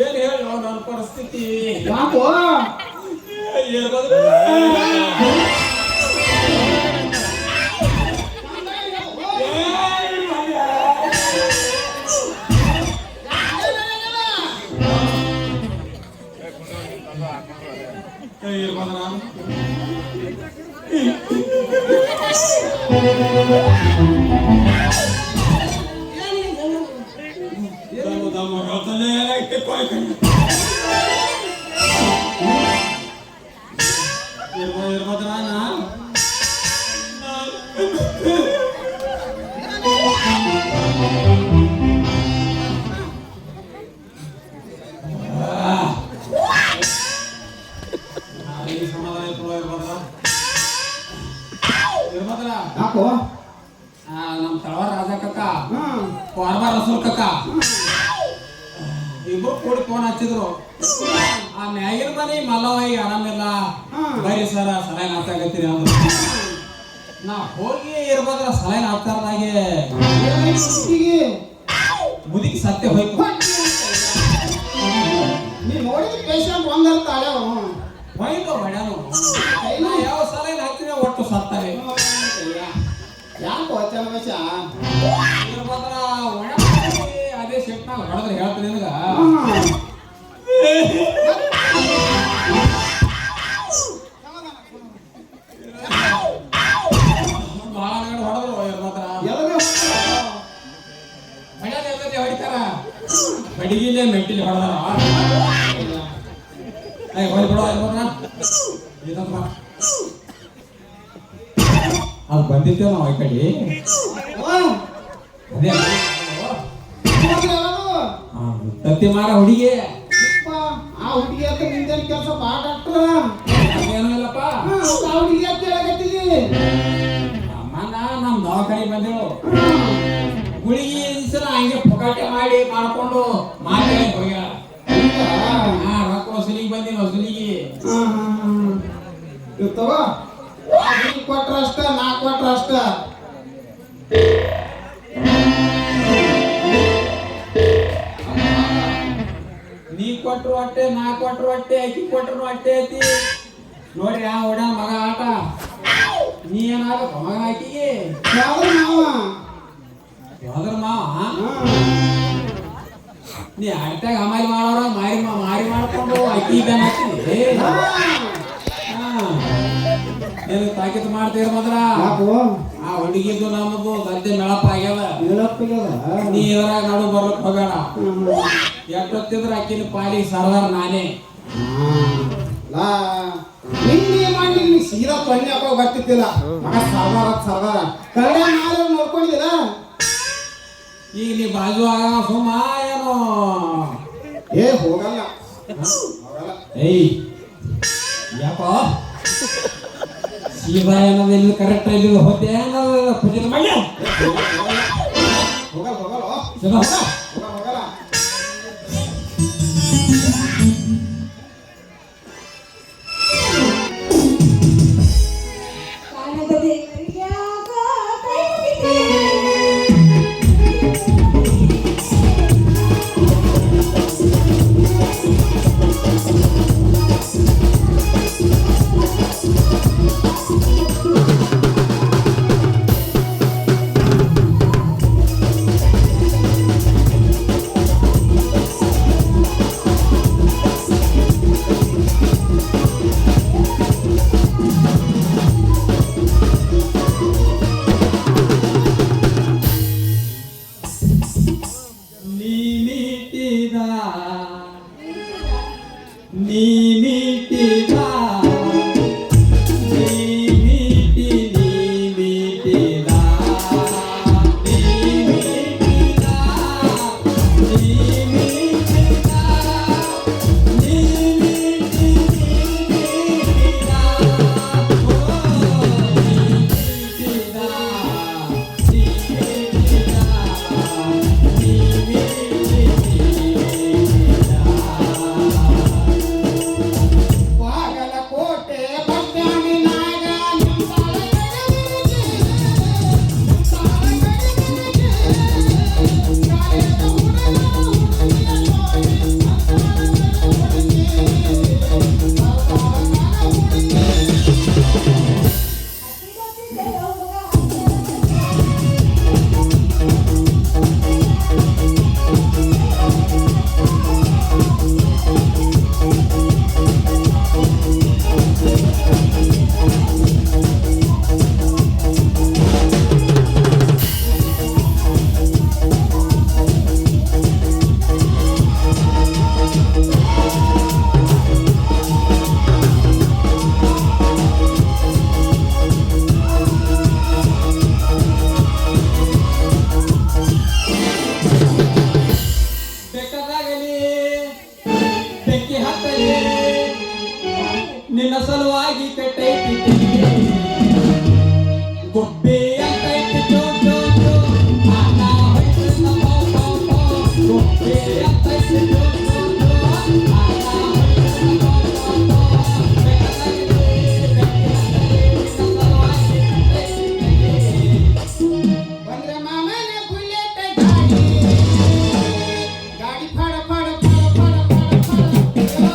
ಏನ್ ಹೇಳ ನನ್ನ ಪರಿಸ್ಥಿತಿ ನಮ್ ತಳವಾರ ರಾಜ ಕಕ್ಕ ವಾರ್ಬಾರ್ ರಸೂಲ್ ಕಕ್ಕ ಇಬ್ರು ಕೂಡಿ ಫೋನ್ ಹಚ್ಚಿದ್ರು. ಆ ಮ್ಯಾಗಿನ ಮನಿ ಮಲ್ಲವಾಗಿ ಆರಾಮಿಲ್ಲ ಬರೀ ಸರ ಸಲಹೆ ಹಾಕ್ತಾಗತ್ತೀರಿ ಅಂದ್ರು. ನಾ ಹೋಗಿ ಇರ್ಬೋದ್ರ ಸಲಹೆ ಹಾಕ್ತಾರದಾಗೆ ಮುದುಕಿ ಸತ್ಯ ಹೋಯ್ತು. ನೀ ನೋಡಿದ ಪೇಷಂಟ್ ಒಂದರ್ತಾಳೆ ಹೋಯ್ತು ಮಾಡ್ಯಾನು. ಯಾವ ಸಲಹೆ ಹಾಕ್ತೀನಿ ಒಟ್ಟು ಸತ್ತಾರೆ. ಯಾಕೆ ವಚನ ಇರ್ಬೋದ್ರ ಒಣ ಅದೇ ಶಿಫ್ಟ್ನಾಗ ಹೊಡೆದ್ರೆ ಹೇಳ್ತೀನಿ ನಿನಗ. ಅಡಿಗೆಲೆ ಮೆಟ್ಟಿಲಿ ಹೊಡೆದಾರ ಅದು ಬಂದಿತ್ತೇವ ನಾವು ಈ ಕಡೆ ಅದೇ ತತ್ತಿ ಮಾರ ಹುಡುಗಿ ಆ ಹುಡುಗಿ ಅಂತ ನಿಂದೇನು ಕೆಲಸ ಬಾ ಡಾಕ್ಟ್ರ ಏನೂ ಇಲ್ಲಪ್ಪ. ಆ ಹುಡುಗಿ ಅಂತ ಹೇಳಕತ್ತೀವಿ ಅಮ್ಮನ ನಮ್ಮ ದವಾಖಾನೆ ಬಂದೇಳು ಗುಳಿಗೆ ದಿವಸ ಹಂಗೆ ಪುಕಾಟೆ ಮಾಡಿ ಮಾಡ್ಕೊಂಡು ಮಾಡಿ ಹೋಗ್ಯಾಳ. ರೊಕ್ಕ ವಸೂಲಿಗೆ ಬಂದಿನ ವಸೂಲಿಗೆ ತಗೋ ಕೊಟ್ರ ಅಷ್ಟ ನಾ ಕೊಟ್ರ ಅಷ್ಟ. ನೀ ಕೊಟ್ರು ಅಟ್ಟೆ ನಾ ಕೊಟ್ರು ಅಟ್ಟೆ ಅಕ್ಕಿ ಕೊಟ್ರು ಅಟ್ಟೆ ಐತಿ ನೋಡ್ರಿ. ಆ ಓಡ ಮಗ ಆಟ ನೀ ಏನಾಗಪ್ಪ ಮಗ ಆಕಿಗೆ ಯಾವ್ದ್ರ ಮಾವ ನೀ ಅಟ್ಟಾಗ ಅಮಾರಿ ಮಾಡೋರ ಮಾರಿ ಮಾಡ್ಕೊಂಡು ಅಕ್ಕಿ ಇದ್ದಾನ ಹಾಕ್ತೀನಿ. ನೀನು ತಾಕೀತು ಮಾಡ್ತೀರ ಮಾತ್ರ ಆ ಹುಡುಗಿದ್ದು ನಮ್ಮದು ಗದ್ದೆ ಮೆಳಪ್ಪ ಆಗ್ಯದ. ನೀ ಇದ್ರಾಗ ನಡು ಬರ್ಲಿಕ್ಕೆ ಹೋಗೋಣ. ಎಷ್ಟೊತ್ತಿದ್ರ ಅಕ್ಕಿನ ಪಾಲಿಗೆ ಸರ್ದಾರ ನಾನೇ. ನಿನ್ನೆ ಮಾಡಿ ಸೀದಾ ತೊನ್ನೆ ಹಾಕೋ ಗೊತ್ತಿದ್ದಿಲ್ಲ ಮಗ ಸರ್ದಾರ ಕರಡ ನಾಳೆ ನೋಡ್ಕೊಂಡಿದ್ದೀರ. ಈಗ ನೀ ಬಾಜು ಆಗ ಸುಮ್ಮ ಏನು ಹೋಗಲ್ಲ ಏಯ್ ಯಾಕ ಸೀದಾ ಏನದ ಇಲ್ಲಿ ಕರೆಕ್ಟ್ ಇಲ್ಲಿ ಹೋದೆ ಪೂಜೆ ಮಾಡಿ ಹೋಗಲ್ಲ ಸಲುವಾಗಿ ಕೆಟ್ಟೈತಿ ಗುಬ್ಬಿ ಅಂತೈತಿ ಚೋ ಚೋ ಚೋ ಆಟ ಹೊಯ್ತಿಲ್ಲ ಪೋ ಪೋ ಪೋ ಗುಬ್ಬಿ ಅಂತೈತಿ ಚೋ ಚೋ ಚೋ ಆಟ ಹೊಯ್ತಿಲ್ಲ ಪೋ ಪೋ ಪೋ ಬಂದ್ರೆ ಮಾಮನ ಬುಲೆಟ್ ಗಾಡಿ ಗಾಡಿ ಫಡ ಫಡ ಫಡ ಫಡ ಫಡ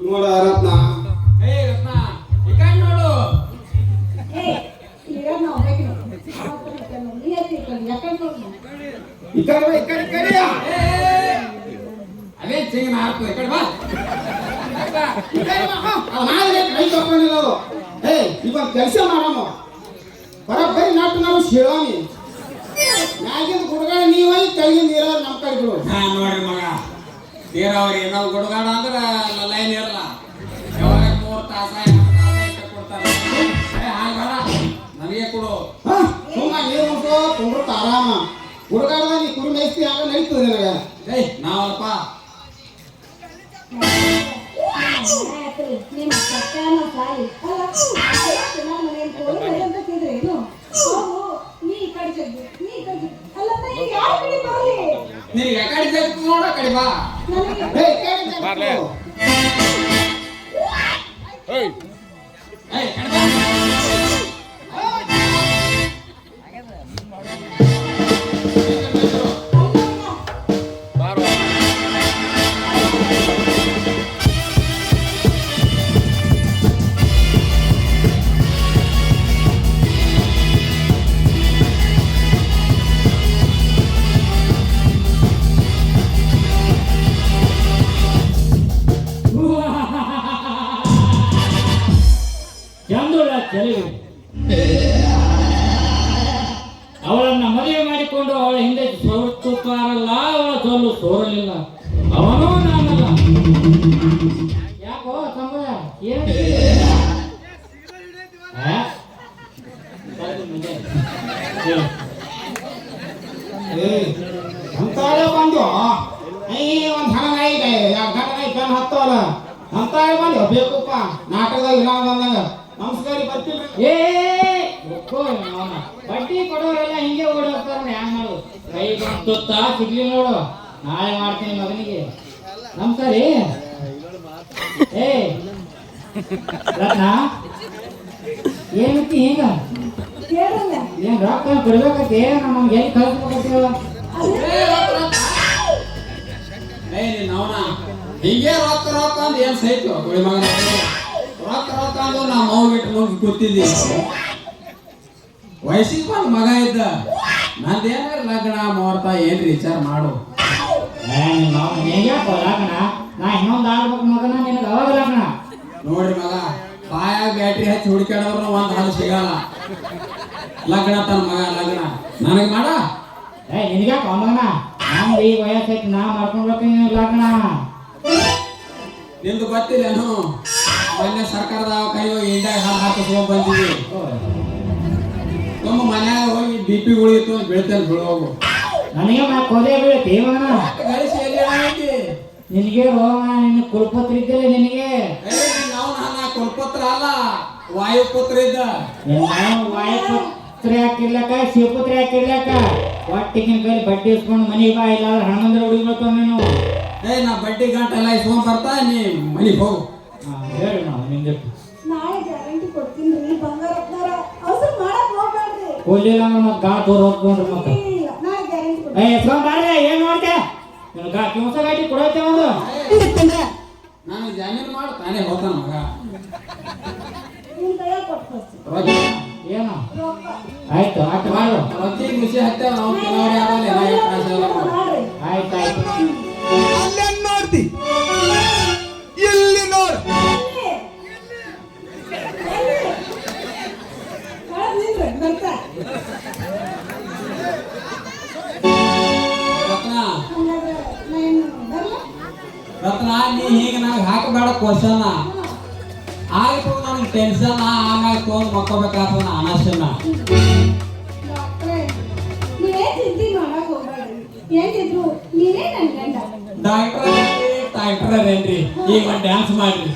ನೋಡ ರತ್ನ ಏ ರತ್ನ ಈ ಕಡೆ ನೋಡು ಈ ಕಡೆ ಬಾ, ಈ ಕಡೆ ಈ ಕಡೆ ಏ ಅದೇ ಚಿಂಗನ ಹಾಕು ಈ ಕಡೆ ಬಾ ಈ ಕಡೆ ಬಾ. ನಾಳೆ ಕೈ ತಗೊಂಡಿಲ್ಲ ಅದು. ಇವಾಗ ಕೆಲಸ ಮಾಡಮ್ಮ ಬರೀ ನಾಟು ನಾವು ಶಿವಾಮಿ ಮ್ಯಾಗಿಂದ ಗುಡ್ಗಾಡ ನೀವೈ ತೆಳಗಿಂದ ನೀರ ನಮ್ಮ ಕಡೆ ಬಿಡು. ಹಾ ನೋಡ್ರಿ ಮಗ ನೀರಾವರಿ ನಾವು ಗುಡ್ಗಾಡ ಅಂದ್ರ ಲೈನ್ ಇರಲ್ಲ ಯಾವಾಗ 3 ತಾಸ 2 ತಾಸ ಕೊಡ್ತಾರೆ ಹಾಗಲ್ಲ ನನಗೆ ಕೊಡು ಸುಮ್ಮ ನೀರು ಮುಟ್ಕೋ ತುಂಬಿಡ್ತ ಆರಾಮ ಗುಡ್ಗಾಡದ ನೀ ಕುರಿ ಮೇಯ್ಸ್ತಿ ಆಗ ನಡೀತದೆ ನಿನಗೆ. ಏಯ್ ನಾವಲ್ಪ ನೀನು ಯಾಕಡೆ ಜಗ್ತು ನೋಡ ಕಡೆ ಬಾ ಏಯ್ ಕಡೆ ಬಾ ಚಂದುಳ ಚೆಲುವೆ ಅವಳನ್ನ ಮದುವೆ ಮಾಡಿಕೊಂಡು ಅವಳ ಹಿಂದೆ ಸೋರುತ್ತಾರಲ್ಲ ಅವಳ ಸೋಲು ಸೋರಲಿಲ್ಲ ಅವನೂ ನಾನಲ್ಲ ಯಾಕೋ ಸಂಬಳ ಅಂತಾಳೆ ಬಂದು ಒಂದ್ ಹಣ ನಾಯಿ ಎರಡು ಗಂಟೆ ನಾಯಿ ಪೆನ್ ಹತ್ತವಲ್ಲ ಅಂತಾಳೆ ಬಂದು ಬೇಕಪ್ಪ ನಾಟಕದಾಗ ಇಲ್ಲ ಬಂದಂಗ ನಮಸ್ಕಾರ ಬರ್ತಿಲ್ರಿ ಏ ಒಕ್ಕೋ ಅವನ ಬಡ್ಡಿ ಕೊಡೋರೆಲ್ಲ ಹಿಂಗೆ ಓಡಿ ಹೋಗ್ತಾರ ಹ್ಯಾಂಗ ಮಾಡು ಕೈ ಬಂತ ಸಿಗ್ಲಿಲ್ಲ ನೋಡು ನಾಳೆ ಮಾಡ್ತೀನಿ ಮಗನಿಗೆ ನಮಸ್ಕಾರ ಏ ರತ್ನ ಏನಂತಿ ಈಗ ಏನ್ ರೊಕ್ಕ ಕೊಡ್ಬೇಕತ್ತೆ ನಮ್ಗೆ ಎಲ್ಲಿ ಕಳ್ಸ್ಬೇಕತ್ತೀವ ಅವನ ಹೀಗೆ ರೊಕ್ಕ ರೊಕ್ಕ ಅಂದ್ ಏನ್ ಸೈತು ಗುಳಿ ಮಗನ ರೊಕ್ಕ ರೊಕ್ಕ ಅಂದು ನಾ ಮೌಗಿಟ್ಟು ಮುಗಿ ಕೂತಿದ್ದಿ ವಯಸ್ಸಿಗೆ ಬಂದ್ ಮಗ ಇದ್ದ ನಂದೇನಾರ ಲಗ್ನ ಮುಹೂರ್ತ ಏನ್ರಿ ವಿಚಾರ ಮಾಡು ಹೆಂಗ್ಯಾಕ ಲಗ್ನ ನಾ ಇನ್ನೊಂದು ಆಡ್ಬೇಕು ಮಗನ ನಿನಗೆ ಅವಾಗ ಲಗ್ನ ನೋಡ್ರಿ ಮಗ ಬಾಯಾಗ ಬ್ಯಾಟ್ರಿ ಹಚ್ಚಿ ಹುಡುಕಾಡೋರು ಒಂದ್ ಹಾಲು ಸಿಗಲ್ಲ ಲಗ್ನ ತನ್ನ ಮಗ ಲಗ್ನ ನನಗೆ ಮಾಡ ನಿನಗ್ಯಾಕ ಮಗನ ನಮ್ದು ಈ ವಯಸ್ಸೈತಿ ನಾ ಮಾಡ್ಕೊಳ್ಬೇಕು ಲಗ್ನ ನಿಂದು ಗೊತ್ತಿಲ್ಲೇನು ಮೊನ್ನೆ ಸರ್ಕಾರದ ಕೈಯೋ ಇಂಡಿಯಾಗ ಹಾಲು ಹಾಕಿಸ್ಕೊಂಡ್ ಬಂದಿದ್ವಿ ತುಂಬ ಮನ್ಯಾಗ ಹೋಗಿ BP ಉಳಿಯಿತು ಬೀಳ್ತೇನೆ ಬೀಳೋಗು ನನಗೆ ಕೊಲೆ ಬೀಳತಿ ಮಗನ ಗಳಿಸಿ ಎಲ್ಲಿ ಐತಿ ನಿನಗೆ ರೋಗ ನಿನ್ನ ಕುಲಪತ್ರ ಇದ್ದಿಲ್ಲ ನಿನಗೆ ನಾವು ನನ್ನ ಕುಲಪುತ್ರ ಅಲ್ಲ ವಾಯುಪುತ್ರ ಇದ್ದ ವಾಯುಪುತ್ರ ಯಾಕಿರ್ಲಕ್ಕ ಶಿವಪುತ್ರ ಯಾಕಿರ್ಲಕ್ಕ ಒಟ್ಟಿಗಿನ ಕೈಲಿ ಬಡ್ಡಿ ಇಸ್ಕೊಂಡು ಮನೆಗೆ ಬಾ ಇಲ್ಲ ಅಂದ್ರೆ ಹಣಮಂದಿರ ಹುಡುಗಿ ನೀನು. ನಾ ಬಡ್ಡಿ ಗಂಟೆ ಎಲ್ಲ ಇಸ್ಕೊಂಡ್ ಬರ್ತಾ ನೀ ಮನಿಗೆ ಹೋಗು. ಹೇಳಿ ನಾವು ನಿಂಗೆ ನಾಳೆ ಗ್ಯಾರಂಟಿ ಕೊಡ್ತೀನಿ ಬಂಗಾರ ಅವಸರ ಮಾಡಕ್ ಹೋಗ್ಬೇಡ್ರಿ. ಕೊಡ್ಲಿಲ್ಲ ಅಂದ್ರೆ ಮತ್ತೆ ಗಾ ತೋರ್ ಹೋಗ್ಕೊಂಡ್ರಿ ಮತ್ತೆ ಇಲ್ಲ ನಾಳೆ ಗ್ಯಾರಂಟಿ ಕೊಡ್ತೀನಿ. ಎಸ್ಕೊಂಬಾರ್ರೆ ಏನ್ ನೋಡ್ತೆ ನಿನ್ ಗಾ ಕಿಂಸ ಗಾಡಿ ಕೊಡೋತೆ ಒಂದು ನಾನು ಜಾಮೀನು ಮಾಡು ತಾನೇ ಹೋಗ್ತಾನ ಮಗ. ನಿಮ್ ಕೈಯಾಗ ಕೊಟ್ಟು ಕಳ್ಸ್ತೀನಿ. ಏನು ರೊಕ್ಕ ಆಯ್ತು ಆಟ ಮಾಡು ರೊಚ್ಚಿಗೆ ಖುಷಿ ಹತ್ತೇವ ನಾವು ಕೆಲವ್ರು ಯಾರಲ್ಲ ಮಾಡ್ರಿ. ಆಯ್ತು ಆಯ್ತು ಅಲ್ಲೇನ್ ನೋಡ್ತಿ ಇಲ್ಲಿ ನೋಡ್ ಎಲ್ಲಿ? ಎಲ್ಲಿ? ಒಳಗ್ ನಿಂದ್ರಿ, ಬರ್ತಾ. ರತ್ನ ಹಂಗಾದ್ರೆ ನಾನು ಬರ್ಲಾ? ರತ್ನ ನೀ ಹೀಗೆ ನನಗೆ ಹಾಕಬೇಡ ಕ್ವಶನ್ ಆಯ್ತು ನನಗೆ ಟೆನ್ಷನ್ ಆಮ್ಯಾಗ ತೊಗೊಂಡು ಮಕ್ಕೋಬೇಕಾಗ್ತದ ಅನಶನ. ಡಾಕ್ಟ್ರೇ, ನೀವೇನ್ ಚಿಂತೆ ಮಾಡಕ್ ಹೋಗ್ಬೇಡ್ರಿ. ಏನಿದ್ರು ನೀವೇ ನನ್ ಗಂಡ. ಡಾಕ್ಟರ್ ಏನ್ರಿ ಈಗ ಡ್ಯಾನ್ಸ್ ಮಾಡ್ರಿ.